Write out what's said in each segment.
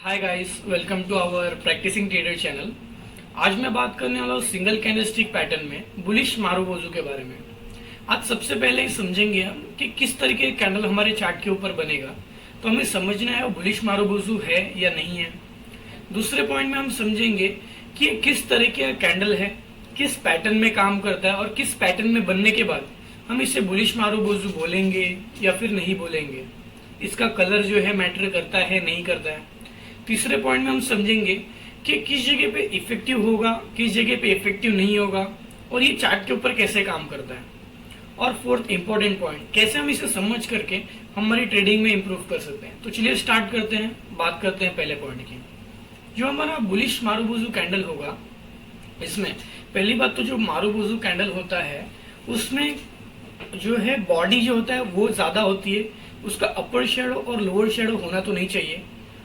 Hi guys, welcome to our practising trader channel. आज मैं बात करने वाला हूँ सिंगल कैंडलस्टिक पैटर्न में बुलिश मारुबोजू के बारे में। आज सबसे पहले समझेंगे हम कि किस तरीके का कैंडल हमारे चार्ट के ऊपर बनेगा, तो हमें समझना है वो बुलिश मारुबोजू है या नहीं है। दूसरे पॉइंट में हम समझेंगे कि ये किस तरीके का कैंडल है, किस पैटर्न में काम करता है और किस पैटर्न में बनने के बाद हम इसे बुलिश मारुबोजू बोलेंगे या फिर नहीं बोलेंगे। इसका कलर जो है मैटर करता है नहीं करता है। तीसरे पॉइंट में हम समझेंगे कि किस जगह पे इफेक्टिव होगा, किस जगह पे इफेक्टिव नहीं होगा और ये चार्ट के ऊपर कैसे काम करता है। और फोर्थ इंपॉर्टेंट पॉइंट, कैसे हम इसे समझ करके हमारी ट्रेडिंग में इंप्रूव कर सकते हैं। तो चलिए स्टार्ट करते हैं, बात करते हैं पहले पॉइंट की। जो हमारा बुलिश मारुबोजू कैंडल होगा, इसमें पहली बात तो जो मारुबोजू कैंडल होता है उसमें जो है बॉडी जो होता है वो ज्यादा होती है। उसका अपर शेडो और लोअर शेडो होना तो नहीं चाहिए।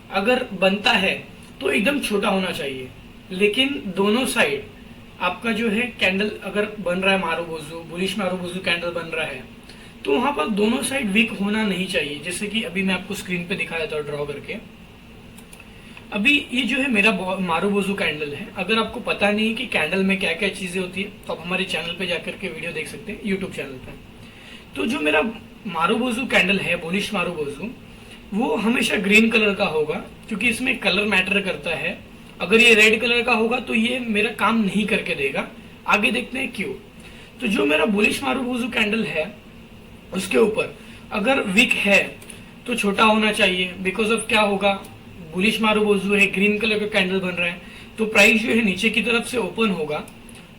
अगर बनता है तो एकदम छोटा होना चाहिए, लेकिन दोनों साइड आपका जो है कैंडल अगर बन रहा है मारुबोजू, बुलिश मारुबोजू कैंडल बन रहा है, तो वहां पर दोनों साइड वीक होना नहीं चाहिए। जैसे कि अभी मैं आपको स्क्रीन पे दिखाया था ड्रॉ करके। अभी ये जो है मेरा मारुबोजू कैंडल है। अगर आपको पता नहीं कि कैंडल में क्या क्या चीजें होती है तो आप हमारे चैनल पे जाकर के वीडियो देख सकते हैं, यूट्यूब चैनल पे। तो जो मेरा मारुबोजू कैंडल है, बुलिश मारुबोजू, वो हमेशा ग्रीन कलर का होगा, क्योंकि इसमें कलर मैटर करता है। अगर ये रेड कलर का होगा तो ये मेरा काम नहीं करके देगा। आगे देखते हैं क्यों। तो जो मेरा बुलिश मारुबोजू कैंडल है उसके ऊपर अगर विक है तो छोटा होना चाहिए। बिकॉज ऑफ क्या होगा, बुलिश मारुबोजू है, ग्रीन कलर का कैंडल बन रहा है, तो प्राइस जो है नीचे की तरफ से ओपन होगा,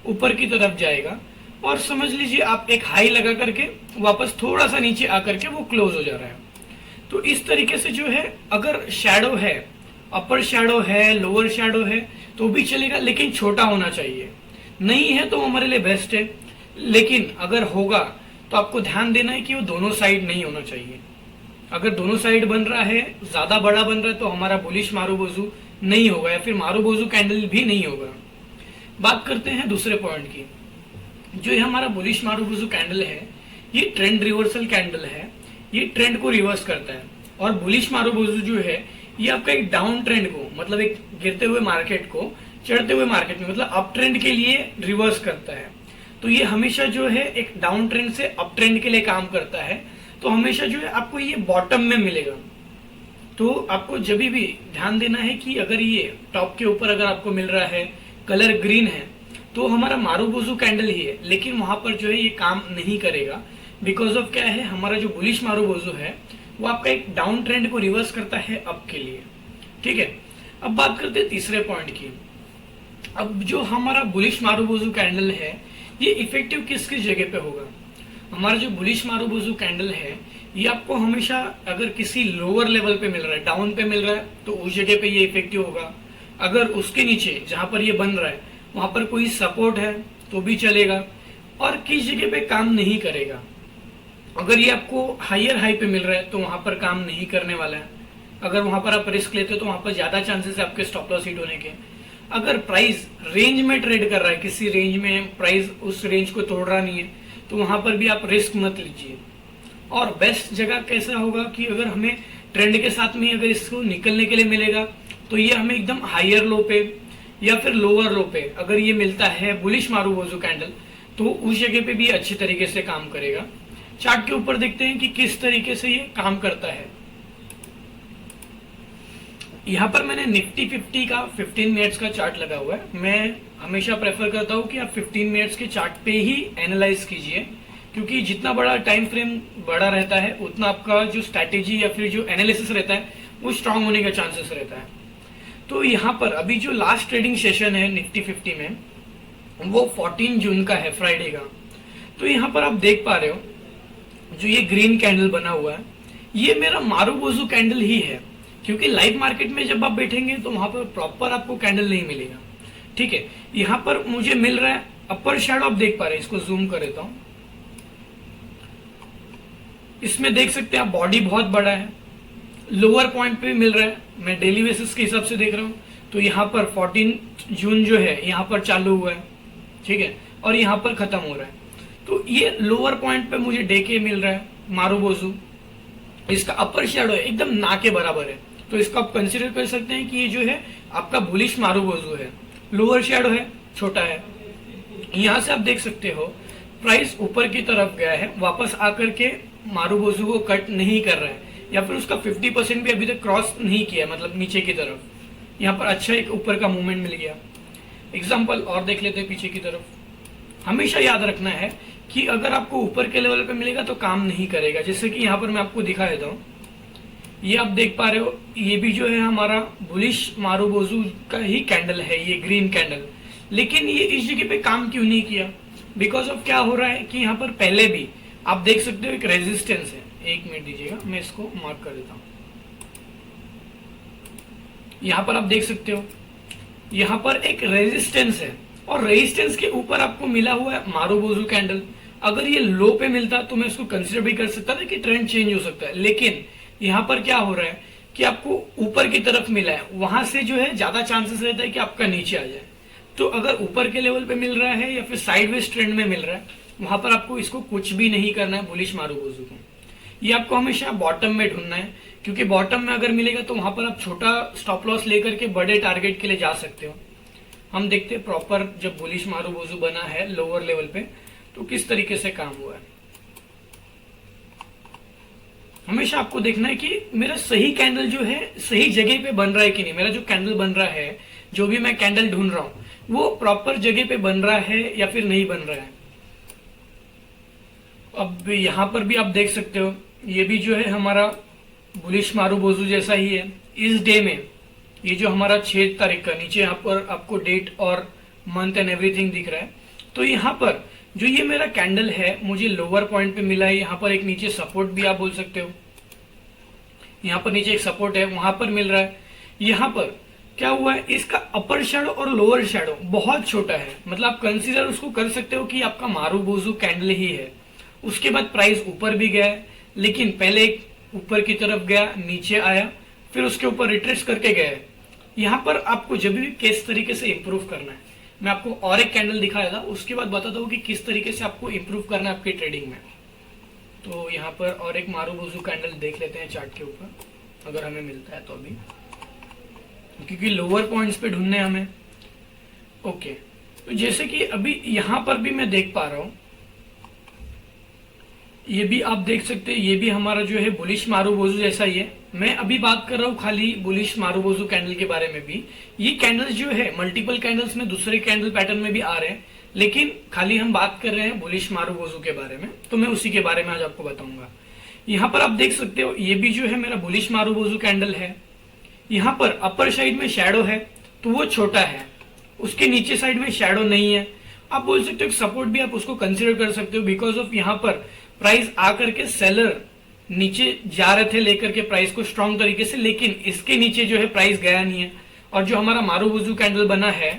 ऊपर की तरफ जाएगा और समझ लीजिए आप एक हाई लगा करके वापस थोड़ा सा नीचे आकर के वो क्लोज हो जा रहा है। तो इस तरीके से जो है अगर शैडो है, अपर शैडो है, लोअर शैडो है तो भी चलेगा, लेकिन छोटा होना चाहिए। नहीं है तो हमारे लिए बेस्ट है, लेकिन अगर होगा तो आपको ध्यान देना है कि वो दोनों साइड नहीं होना चाहिए। अगर दोनों साइड बन रहा है, ज्यादा बड़ा बन रहा है, तो हमारा बुलिश मारुबोजू नहीं होगा या फिर मारुबोजू कैंडल भी नहीं होगा। बात करते हैं दूसरे पॉइंट की। जो ये हमारा बुलिश मारुबोजू कैंडल है, ये ट्रेंड रिवर्सल कैंडल है, ये ट्रेंड को रिवर्स करता है। और बुलिश मारुबोजू जो है ये आपका एक डाउन ट्रेंड को, मतलब एक गिरते हुए मार्केट को चढ़ते हुए मार्केट में, मतलब अप ट्रेंड के लिए रिवर्स करता है। तो ये हमेशा जो है एक डाउन ट्रेंड से अप ट्रेंड के लिए काम करता है। तो हमेशा जो है आपको ये बॉटम में मिलेगा। तो आपको जब भी ध्यान देना है कि अगर ये टॉप के ऊपर अगर आपको मिल रहा है, कलर ग्रीन है, तो हमारा मारुबोजू कैंडल ही है, लेकिन वहां पर जो है ये काम नहीं करेगा। बिकॉज ऑफ क्या है, हमारा जो बुलिश मारुबोजू है वो आपका एक डाउन ट्रेंड को रिवर्स करता है अप के लिए। ठीक है, अब बात करते हैं तीसरे पॉइंट की। अब जो हमारा बुलिश मारुबोजू कैंडल है ये इफेक्टिव किस किस जगह पे होगा। हमारा जो बुलिश मारुबोजू कैंडल है ये आपको हमेशा अगर किसी लोअर लेवल पे मिल रहा है, डाउन पे मिल रहा है, तो उस जगह पे ये इफेक्टिव होगा। अगर उसके नीचे जहां पर ये बन रहा है वहां पर कोई सपोर्ट है तो भी चलेगा। और किस जगह पे काम नहीं करेगा, अगर ये आपको हायर हाई पे मिल रहा है तो वहां पर काम नहीं करने वाला है। अगर वहां पर आप रिस्क लेते हो तो वहां पर ज्यादा चांसेस है आपके स्टॉप लॉस हिट होने के। अगर प्राइस रेंज में ट्रेड कर रहा है, किसी रेंज में प्राइस उस रेंज को तोड़ रहा नहीं है, तो वहां पर भी आप रिस्क मत लीजिए। और बेस्ट जगह कैसा होगा कि अगर हमें ट्रेंड के साथ में अगर इसको निकलने के लिए मिलेगा तो ये हमें एकदम हायर लो पे या फिर लोअर लो पे अगर ये मिलता है बुलिश मारुबोजू कैंडल, तो उस जगह पे भी अच्छी तरीके से काम करेगा। चार्ट के ऊपर देखते हैं कि किस तरीके से ये काम करता है। यहाँ पर मैंने निफ्टी 50 का 15 मिनट्स का चार्ट लगा हुआ है। मैं हमेशा प्रेफर करता हूँ कि आप 15 मिनट्स के चार्ट पे ही एनालाइज कीजिए, क्योंकि जितना बड़ा टाइम फ्रेम बड़ा रहता है उतना आपका जो स्ट्रैटेजी या फिर जो एनालिसिस रहता है वो स्ट्रांग होने का चांसेस रहता है। तो यहाँ पर अभी जो लास्ट ट्रेडिंग सेशन है निफ्टी 50 में वो 14 जून का है, फ्राइडे का। तो यहाँ पर आप देख पा रहे हो जो ये ग्रीन कैंडल बना हुआ है ये मेरा मारुबोजू कैंडल ही है, क्योंकि लाइव मार्केट में जब आप बैठेंगे तो वहां पर प्रॉपर आपको कैंडल नहीं मिलेगा। ठीक है, यहाँ पर मुझे मिल रहा है अपर शैडो, आप देख पा रहे हैं, इसको जूम कर देता हूं। इसमें देख सकते हैं आप बॉडी बहुत बड़ा है, लोअर पॉइंट पे भी मिल रहा है। मैं डेली बेसिस के हिसाब से देख रहा हूँ तो यहाँ पर 14 जून जो है यहाँ पर चालू हुआ है, ठीक है, और यहाँ पर खत्म हो रहा है। तो ये लोअर पॉइंट पे मुझे डे के मिल रहा है मारुबोजू। इसका अपर शेडो है एकदम ना के बराबर है, तो इसको आप कंसिडर कर सकते हैं कि ये जो है आपका बुलिश मारुबोजू है। लोअर शैडो है, छोटा है। यहां से आप देख सकते हो प्राइस ऊपर की तरफ गया है, वापस आकर के मारुबोजू को कट नहीं कर रहा है, या फिर उसका 50% भी अभी तक क्रॉस नहीं किया, मतलब नीचे की तरफ। यहाँ पर अच्छा एक ऊपर का मूवमेंट मिल गया। एग्जाम्पल और देख लेते हैं पीछे की तरफ। हमेशा याद रखना है कि अगर आपको ऊपर के लेवल पे मिलेगा तो काम नहीं करेगा। जैसे कि यहाँ पर मैं आपको दिखा देता हूँ, ये आप देख पा रहे हो, ये भी जो है हमारा बुलिश मारुबोजू का ही कैंडल है, ये ग्रीन कैंडल। लेकिन ये इस जगह पे काम क्यों नहीं किया? बिकॉज ऑफ क्या हो रहा है कि यहाँ पर पहले भी आप देख सकते हो एक रेजिस्टेंस है। एक मिनट दीजिएगा, मैं इसको मार्क कर देता हूं। यहां पर आप देख सकते हो यहां पर एक रेजिस्टेंस है, और रेजिस्टेंस के ऊपर आपको मिला हुआ है मारुबोजू कैंडल। अगर ये लो पे मिलता तो मैं इसको कंसिडर भी कर सकता था कि ट्रेंड चेंज हो सकता है। लेकिन यहां पर क्या हो रहा है कि आपको ऊपर की तरफ मिला है, वहां से जो है ज्यादा चांसेस रहता है कि आपका नीचे आ जाए। तो अगर ऊपर के लेवल पे मिल रहा है या फिर साइडवेज ट्रेंड में मिल रहा है, वहां पर आपको इसको कुछ भी नहीं करना है बुलिश मारुबोजू को। ये आपको हमेशा बॉटम में ढूंढना है, क्योंकि बॉटम में अगर मिलेगा तो वहां पर आप छोटा स्टॉप लॉस लेकर के बड़े टारगेट के लिए जा सकते हो। हम देखते हैं प्रॉपर जब बुलिश मारुबोजू बना है लोअर लेवल पे तो किस तरीके से काम हुआ है। हमेशा आपको देखना है कि मेरा सही कैंडल जो है सही जगह पे बन रहा है कि नहीं। मेरा जो कैंडल बन रहा है, जो भी मैं कैंडल ढूंढ रहा हूं, वो प्रॉपर जगह पे बन रहा है या फिर नहीं बन रहा है। अब यहां पर भी आप देख सकते हो, ये भी जो है हमारा बुलिश मारुबोजू जैसा ही है। इस डे में ये जो हमारा 6 तारीख का, नीचे यहाँ पर आपको डेट और मंथ एंड एवरीथिंग दिख रहा है। तो यहाँ पर जो ये मेरा कैंडल है मुझे लोअर पॉइंट पे मिला है। यहाँ पर एक नीचे सपोर्ट भी आप बोल सकते हो, यहाँ पर नीचे एक सपोर्ट है, वहां पर मिल रहा है। यहाँ पर क्या हुआ है, इसका अपर शैडो और लोअर शैडो बहुत छोटा है, मतलब आप कंसीडर उसको कर सकते हो कि आपका मारुबोजू कैंडल ही है। उसके बाद प्राइस ऊपर भी गया है, लेकिन पहले एक ऊपर की तरफ गया, नीचे आया, फिर उसके ऊपर रिट्रेस करके गया है। यहाँ पर आपको जब भी किस तरीके से इंप्रूव करना है, मैं आपको और एक कैंडल दिखाया था, उसके बाद बताता हूँ कि किस तरीके से आपको इंप्रूव करना है आपकी ट्रेडिंग में। तो यहाँ पर और एक मारुबोजू कैंडल देख लेते हैं चार्ट के ऊपर, अगर हमें मिलता है तो अभी, क्योंकि लोअर पॉइंट्स पे ढूंढने हमें। ओके, तो जैसे कि अभी यहाँ पर भी मैं देख पा रहा हूँ, ये भी आप देख सकते हैं, ये भी हमारा जो है बुलिश मारुबोजू जैसा ही है। मैं अभी बात कर रहा हूँ खाली बुलिश मारुबोजू कैंडल के बारे में भी। ये कैंडल्स जो है मल्टीपल कैंडल्स में दूसरे कैंडल पैटर्न में भी आ रहे हैं, लेकिन खाली हम बात कर रहे हैं बुलिश मारुबोजू के बारे में, तो मैं उसी के बारे में आज आपको बताऊंगा। यहाँ पर आप देख सकते हो, ये भी जो है मेरा बुलिश मारुबोजू कैंडल है। यहाँ पर अपर साइड में शैडो है तो वो छोटा है, उसके नीचे साइड में शैडो नहीं है। आप बोल सकते हो सपोर्ट भी आप उसको कंसिडर कर सकते हो, बिकॉज ऑफ यहाँ पर प्राइस आकर के सेलर नीचे जा रहे थे लेकर के प्राइस को स्ट्रॉन्ग तरीके से, लेकिन इसके नीचे जो है प्राइस गया नहीं है। और जो हमारा मारुबोजू कैंडल बना है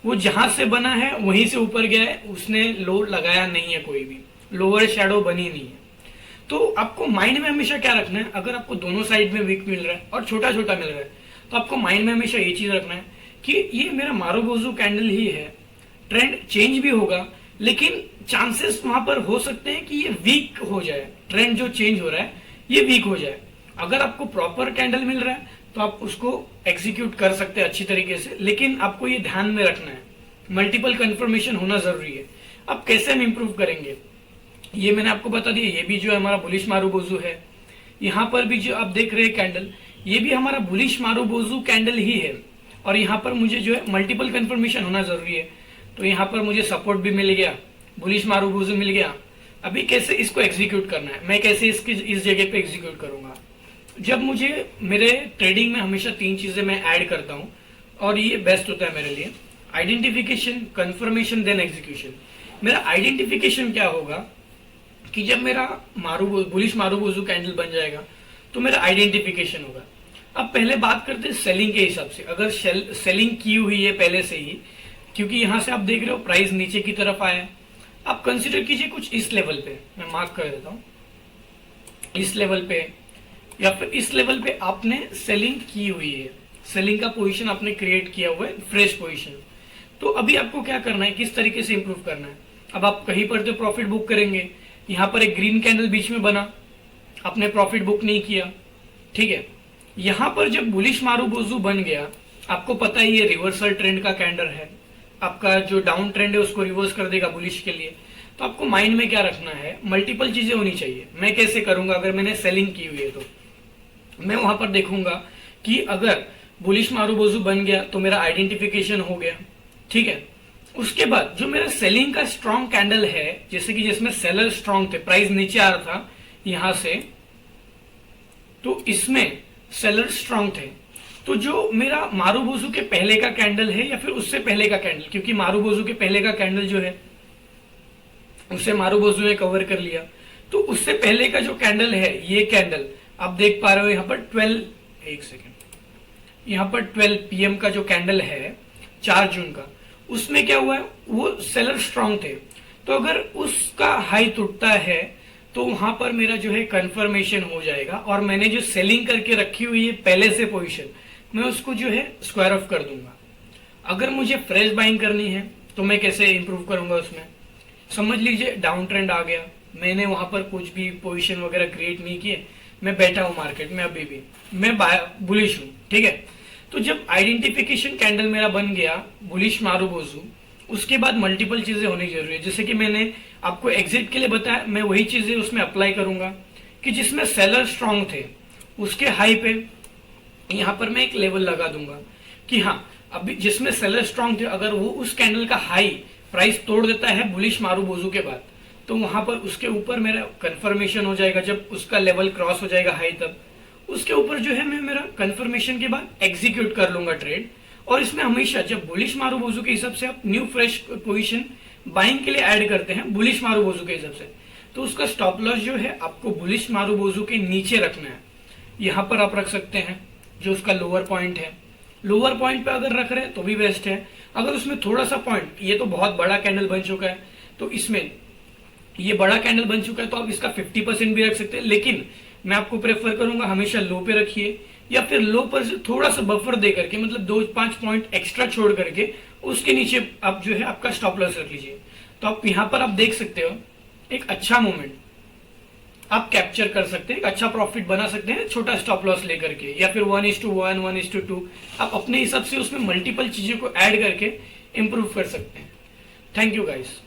वो जहां से बना है वहीं से ऊपर गया है, उसने लो लगाया नहीं है, कोई भी लोअर शैडो बनी नहीं है। तो आपको माइंड में हमेशा क्या रखना है, अगर आपको दोनों साइड में वीक मिल रहा है और छोटा छोटा मिल रहा है, तो आपको माइंड में हमेशा ये चीज रखना है कि ये मेरा मारुबोजू कैंडल ही है। ट्रेंड चेंज भी होगा, लेकिन चांसेस वहां पर हो सकते हैं कि ये वीक हो जाए, ट्रेंड जो चेंज हो रहा है ये वीक हो जाए। अगर आपको प्रॉपर कैंडल मिल रहा है तो आप उसको एग्जीक्यूट कर सकते हैं अच्छी तरीके से, लेकिन आपको ये ध्यान में रखना है मल्टीपल कंफर्मेशन होना जरूरी है। अब कैसे हम इंप्रूव करेंगे ये मैंने आपको बता दिया। ये भी जो हमारा बुलिश मारुबोजू है, यहाँ पर भी जो आप देख रहे हैं कैंडल, ये भी हमारा बुलिश मारुबोजू कैंडल ही है। और यहाँ पर मुझे जो है मल्टीपल कंफर्मेशन होना जरूरी है। तो यहाँ पर मुझे सपोर्ट भी मिल गया, बुलिश मारुबोजू मिल गया। अभी कैसे इसको एग्जीक्यूट करना है, मैं कैसे इसकी इस जगह पे एग्जीक्यूट करूंगा। जब मुझे मेरे ट्रेडिंग में हमेशा 3 चीजें मैं ऐड करता हूं और ये बेस्ट होता है मेरे लिए, आइडेंटिफिकेशन, कंफर्मेशन, देन एग्जीक्यूशन। मेरा आइडेंटिफिकेशन क्या होगा कि जब मेरा बुलिश मारुबोजू कैंडल बन जाएगा तो मेरा आइडेंटिफिकेशन होगा। अब पहले बात करते हैं सेलिंग के हिसाब से। अगर सेलिंग की हुई है पहले से ही, क्योंकि यहां से आप देख रहे हो प्राइस नीचे की तरफ आया, आप कंसिडर कीजिए कुछ इस लेवल पे, मैं मार्क कर देता हूं, इस लेवल पे या फिर इस लेवल पे आपने सेलिंग की हुई है, सेलिंग का पोजीशन आपने क्रिएट किया हुआ है, फ्रेश पोजीशन। तो अभी आपको क्या करना है, किस तरीके से इंप्रूव करना है। अब आप कहीं पर तो प्रॉफिट बुक करेंगे, यहाँ पर एक ग्रीन कैंडल बीच में बना, आपने प्रॉफिट बुक नहीं किया, ठीक है। यहाँ पर जब बुलिश मारुबोजू बन गया, आपको पता ही ये रिवर्सल ट्रेंड का कैंडल है, आपका जो डाउन ट्रेंड है उसको रिवर्स कर देगा बुलिश के लिए। तो आपको माइंड में क्या रखना है, मल्टीपल चीजें होनी चाहिए। मैं कैसे करूंगा, अगर मैंने सेलिंग की हुई है तो मैं वहां पर देखूंगा कि अगर बुलिश मारुबोजू बन गया तो मेरा आइडेंटिफिकेशन हो गया, ठीक है। उसके बाद जो मेरा सेलिंग का स्ट्रॉन्ग कैंडल है, जैसे कि जिसमें सेलर स्ट्रॉन्ग थे, प्राइस नीचे आ रहा था यहां से, तो इसमें सेलर स्ट्रॉन्ग थे। तो जो मेरा मारुबोजू के पहले का कैंडल है या फिर उससे पहले का कैंडल, क्योंकि मारुबोजू के पहले का कैंडल जो है उसे मारुबोजू ने कवर कर लिया, तो उससे पहले का जो कैंडल है, ये कैंडल आप देख पा रहे हो यहाँ पर 12 PM का जो कैंडल है 4 जून का, उसमें क्या हुआ है, वो सेलर स्ट्रॉन्ग थे। तो अगर उसका हाई टूटता है तो वहां पर मेरा जो है कंफर्मेशन हो जाएगा, और मैंने जो सेलिंग करके रखी हुई है पहले से पोजीशन, मैं उसको जो है स्क्वायर ऑफ कर दूंगा। अगर मुझे फ्रेश बाइंग करनी है तो मैं कैसे इंप्रूव करूंगा उसमें, समझ लीजिए डाउन ट्रेंड आ गया, मैंने वहां पर कुछ भी पोजीशन वगैरह क्रिएट नहीं किए, मैं बैठा हूं मार्केट में, अभी भी मैं बुलिश हूं, ठीक है। तो जब आइडेंटिफिकेशन कैंडल मेरा बन गया बुलिश मारुबोजू, उसके बाद मल्टीपल चीजें होनी जरूरी है। जैसे कि मैंने आपको एग्जिट के लिए बताया, मैं वही चीजें उसमें अप्लाई करूंगा कि जिसमें सेलर स्ट्रॉन्ग थे उसके हाई पे यहां पर मैं एक लेवल लगा दूंगा कि हाँ, अभी जिसमें सेलर स्ट्रॉन्ग थे, अगर वो उस कैंडल का हाई प्राइस तोड़ देता है बुलिश मारुबोजू के बाद, तो वहां पर उसके ऊपर मेरा कंफर्मेशन हो जाएगा। जब उसका लेवल क्रॉस हो जाएगा हाई, तब उसके ऊपर जो है मैं मेरा कंफर्मेशन के बाद एग्जीक्यूट कर लूंगा ट्रेड। और इसमें हमेशा जब बुलिश मारुबोजू के हिसाब से आप न्यू फ्रेश पोजीशन बाइंग के लिए ऐड करते हैं बुलिश मारुबोजू के हिसाब से, तो उसका स्टॉप लॉस जो है आपको बुलिश मारुबोजू के नीचे रखना है। यहां पर आप रख सकते हैं जो उसका लोअर पॉइंट है, लोअर पॉइंट पे अगर रख रहे हैं तो भी बेस्ट है। अगर उसमें थोड़ा सा पॉइंट, ये तो बहुत बड़ा कैंडल बन चुका है, तो इसमें ये बड़ा कैंडल बन चुका है तो आप इसका 50% भी रख सकते हैं, लेकिन मैं आपको प्रेफर करूंगा हमेशा लो पे रखिए, या फिर लो पर से थोड़ा सा बफर दे करके, मतलब 2-5 पॉइंट एक्स्ट्रा छोड़ करके उसके नीचे आप जो है आपका स्टॉप लॉस रख लीजिए। तो आप यहां पर आप देख सकते हो एक अच्छा मोमेंट आप कैप्चर कर सकते हैं, एक अच्छा प्रॉफिट बना सकते हैं छोटा स्टॉप लॉस लेकर के, या फिर 1:1, 1:2 आप अपने हिसाब से उसमें मल्टीपल चीजों को ऐड करके इंप्रूव कर सकते हैं। Thank you guys.